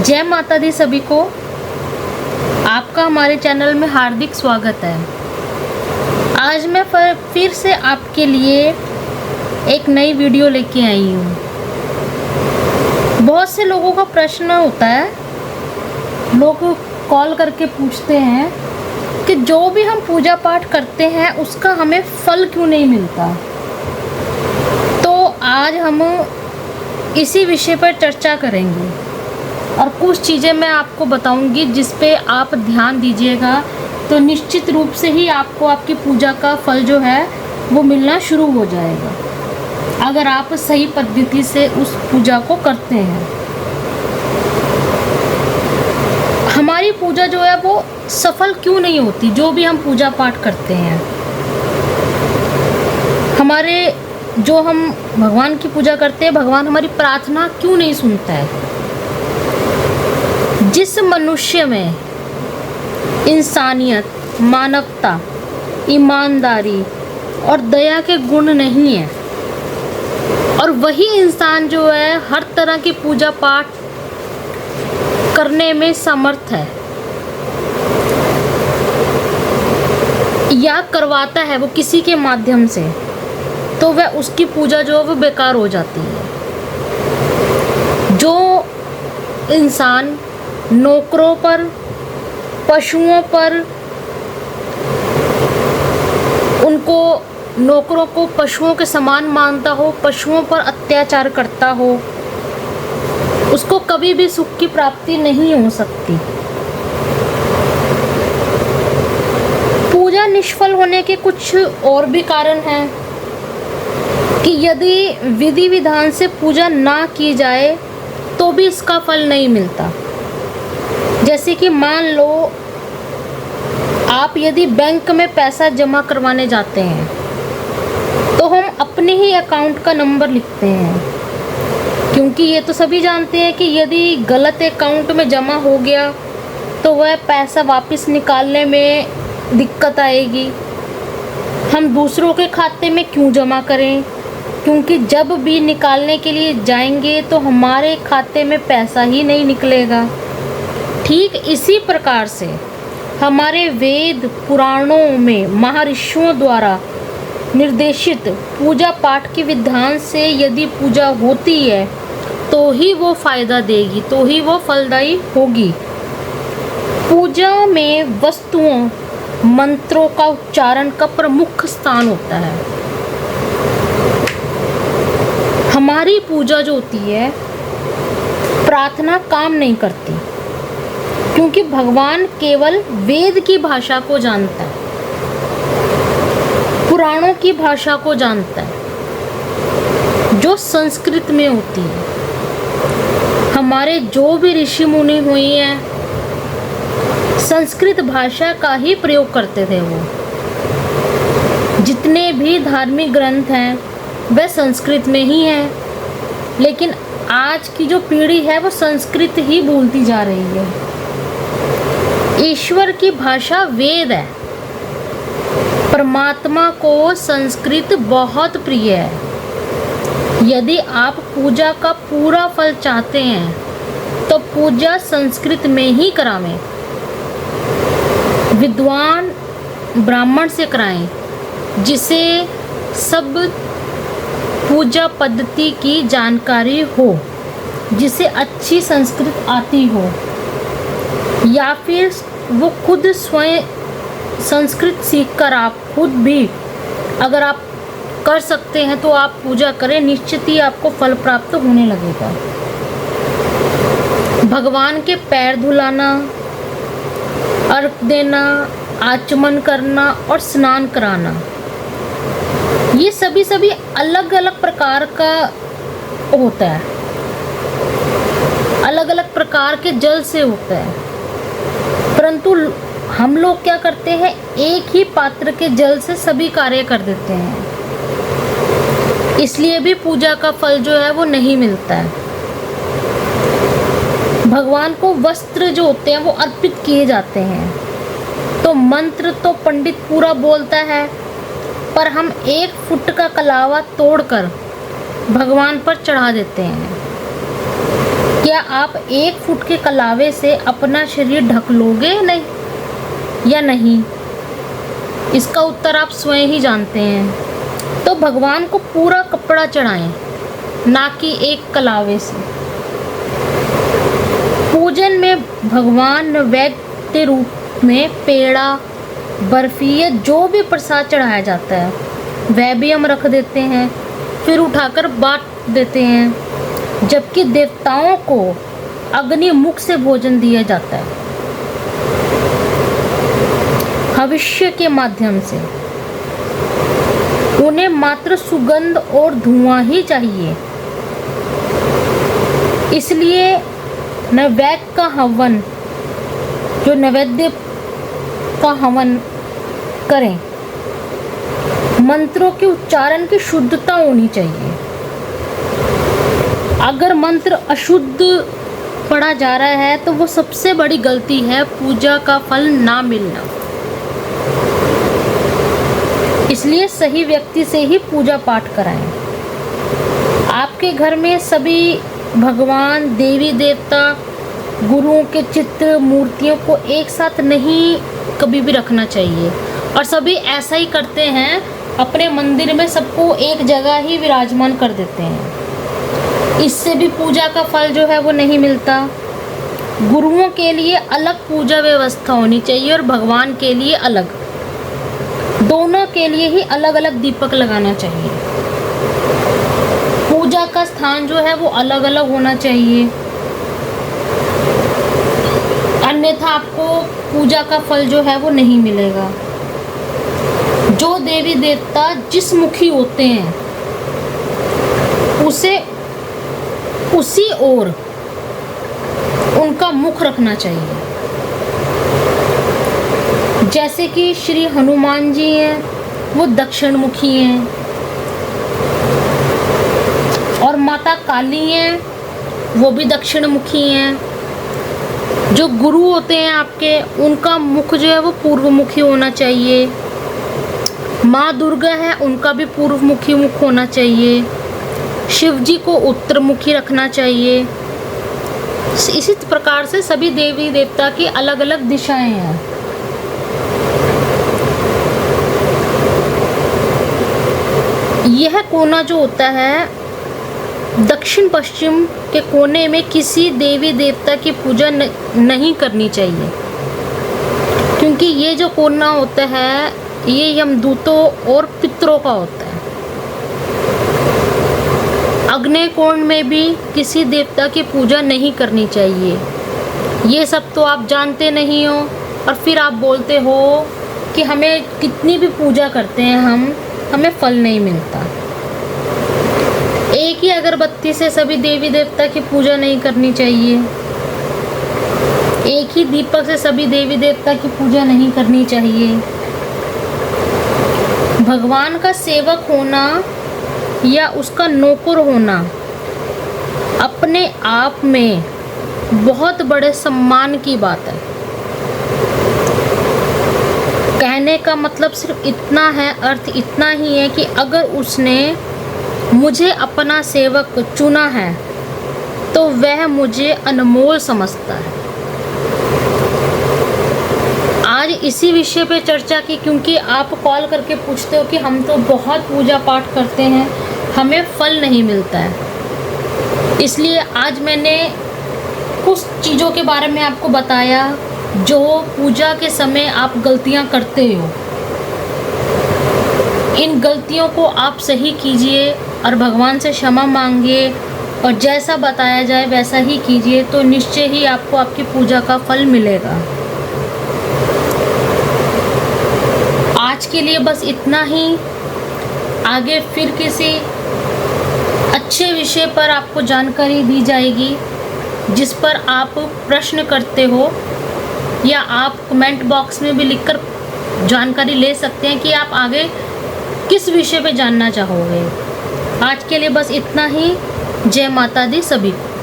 जय माता दी सभी को। आपका हमारे चैनल में हार्दिक स्वागत है। आज मैं फिर से आपके लिए एक नई वीडियो लेके आई हूँ। बहुत से लोगों का प्रश्न होता है, लोग कॉल करके पूछते हैं कि जो भी हम पूजा पाठ करते हैं उसका हमें फल क्यों नहीं मिलता। तो आज हम इसी विषय पर चर्चा करेंगे और कुछ चीज़ें मैं आपको बताऊंगी जिस पे आप ध्यान दीजिएगा तो निश्चित रूप से ही आपको आपकी पूजा का फल जो है वो मिलना शुरू हो जाएगा, अगर आप सही पद्धति से उस पूजा को करते हैं। हमारी पूजा जो है वो सफल क्यों नहीं होती, जो भी हम पूजा पाठ करते हैं। जो हम भगवान की पूजा करते हैं, भगवान हमारी प्रार्थना क्यों नहीं सुनता है। जिस मनुष्य में इंसानियत, मानवता, ईमानदारी और दया के गुण नहीं है, और वही इंसान जो है हर तरह की पूजा पाठ करने में समर्थ है या करवाता है वो किसी के माध्यम से, तो वह उसकी पूजा जो है वो बेकार हो जाती है। जो इंसान नौकरों पर, पशुओं पर, उनको नौकरों को पशुओं के समान मानता हो, पशुओं पर अत्याचार करता हो, उसको कभी भी सुख की प्राप्ति नहीं हो सकती। पूजा निष्फल होने के कुछ और भी कारण हैं कि यदि विधि विधान से पूजा ना की जाए तो भी इसका फल नहीं मिलता। जैसे कि मान लो आप यदि बैंक में पैसा जमा करवाने जाते हैं तो हम अपने ही अकाउंट का नंबर लिखते हैं, क्योंकि ये तो सभी जानते हैं कि यदि गलत अकाउंट में जमा हो गया तो वह पैसा वापस निकालने में दिक्कत आएगी। हम दूसरों के खाते में क्यों जमा करें, क्योंकि जब भी निकालने के लिए जाएंगे तो हमारे खाते में पैसा ही नहीं निकलेगा। ठीक इसी प्रकार से हमारे वेद पुराणों में महर्षियों द्वारा निर्देशित पूजा पाठ के विधान से यदि पूजा होती है तो ही वो फायदा देगी, तो ही वो फलदायी होगी। पूजा में वस्तुओं, मंत्रों का उच्चारण का प्रमुख स्थान होता है। हमारी पूजा जो होती है, प्रार्थना काम नहीं करती, क्योंकि भगवान केवल वेद की भाषा को जानता है, पुराणों की भाषा को जानता है जो संस्कृत में होती है। हमारे जो भी ऋषि मुनि हुए हैं संस्कृत भाषा का ही प्रयोग करते थे। वो जितने भी धार्मिक ग्रंथ हैं वह संस्कृत में ही हैं, लेकिन आज की जो पीढ़ी है वो संस्कृत ही भूलती जा रही है। ईश्वर की भाषा वेद है। परमात्मा को संस्कृत बहुत प्रिय है। यदि आप पूजा का पूरा फल चाहते हैं तो पूजा संस्कृत में ही करावें, विद्वान ब्राह्मण से कराएं, जिसे सब पूजा पद्धति की जानकारी हो, जिसे अच्छी संस्कृत आती हो, या फिर वो खुद स्वयं संस्कृत सीखकर आप खुद भी अगर आप कर सकते हैं तो आप पूजा करें, निश्चित ही आपको फल प्राप्त होने लगेगा। भगवान के पैर धुलाना, अर्घ देना, आचमन करना और स्नान कराना, ये सभी अलग अलग प्रकार का होता है, अलग अलग प्रकार के जल से होता है। परंतु हम लोग क्या करते हैं, एक ही पात्र के जल से सभी कार्य कर देते हैं, इसलिए भी पूजा का फल जो है वो नहीं मिलता है। भगवान को वस्त्र जो होते हैं वो अर्पित किए जाते हैं, तो मंत्र तो पंडित पूरा बोलता है, पर हम 1 फुट का कलावा तोड़कर भगवान पर चढ़ा देते हैं। क्या आप 1 फुट के कलावे से अपना शरीर ढक लोगे नहीं या नहीं? इसका उत्तर आप स्वयं ही जानते हैं। तो भगवान को पूरा कपड़ा चढ़ाएं, ना कि एक कलावे से। पूजन में भगवान नैवेद्य के रूप में पेड़ा, बर्फी या जो भी प्रसाद चढ़ाया जाता है वह भी हम रख देते हैं, फिर उठाकर बांट देते हैं, जबकि देवताओं को अग्नि मुख से भोजन दिया जाता है, भविष्य के माध्यम से। उन्हें मात्र सुगंध और धुआं ही चाहिए। इसलिए नैवेद्य का हवन, जो नैवेद्य का हवन करें, मंत्रों के उच्चारण की शुद्धता होनी चाहिए। अगर मंत्र अशुद्ध पढ़ा जा रहा है तो वो सबसे बड़ी गलती है, पूजा का फल ना मिलना। इसलिए सही व्यक्ति से ही पूजा पाठ कराएं। आपके घर में सभी भगवान, देवी देवता, गुरुओं के चित्र, मूर्तियों को एक साथ नहीं कभी भी रखना चाहिए। और सभी ऐसा ही करते हैं, अपने मंदिर में सबको एक जगह ही विराजमान कर देते हैं। इससे भी पूजा का फल जो है वो नहीं मिलता। गुरुओं के लिए अलग पूजा व्यवस्था होनी चाहिए और भगवान के लिए अलग, दोनों के लिए ही अलग अलग दीपक लगाना चाहिए। पूजा का स्थान जो है वो अलग अलग होना चाहिए, अन्यथा आपको पूजा का फल जो है वो नहीं मिलेगा। जो देवी देवता जिस मुखी होते हैं उसे उसी ओर उनका मुख रखना चाहिए। जैसे कि श्री हनुमान जी हैं, वो दक्षिण मुखी हैं, और माता काली हैं, वो भी दक्षिण मुखी हैं। जो गुरु होते हैं आपके, उनका मुख जो है वो पूर्व मुखी होना चाहिए। माँ दुर्गा है, उनका भी पूर्व मुखी मुख होना चाहिए। शिव जी को उत्तर मुखी रखना चाहिए। इसी प्रकार से सभी देवी देवता की अलग अलग दिशाएं हैं। यह कोना जो होता है, दक्षिण पश्चिम के कोने में किसी देवी देवता की पूजा नहीं करनी चाहिए, क्योंकि ये जो कोना होता है ये यमदूतों और पितरों का होता है। अग्नि कोण में भी किसी देवता की पूजा नहीं करनी चाहिए। ये सब तो आप जानते नहीं हो, और फिर आप बोलते हो कि हमें कितनी भी पूजा करते हैं हमें फल नहीं मिलता। एक ही अगरबत्ती से सभी देवी देवता की पूजा नहीं करनी चाहिए। एक ही दीपक से सभी देवी देवता की पूजा नहीं करनी चाहिए। भगवान का सेवक होना या उसका नौकर होना अपने आप में बहुत बड़े सम्मान की बात है। कहने का मतलब सिर्फ इतना है, अर्थ इतना ही है कि अगर उसने मुझे अपना सेवक चुना है तो वह मुझे अनमोल समझता है। आज इसी विषय पे चर्चा की, क्योंकि आप कॉल करके पूछते हो कि हम तो बहुत पूजा पाठ करते हैं, हमें फल नहीं मिलता है। इसलिए आज मैंने कुछ चीज़ों के बारे में आपको बताया जो पूजा के समय आप गलतियां करते हो। इन गलतियों को आप सही कीजिए और भगवान से क्षमा मांगिए, और जैसा बताया जाए वैसा ही कीजिए, तो निश्चय ही आपको आपकी पूजा का फल मिलेगा। आज के लिए बस इतना ही। आगे फिर किसी अच्छे विषय पर आपको जानकारी दी जाएगी, जिस पर आप प्रश्न करते हो, या आप कमेंट बॉक्स में भी लिखकर जानकारी ले सकते हैं कि आप आगे किस विषय पे जानना चाहोगे। आज के लिए बस इतना ही। जय माता दी सभी को।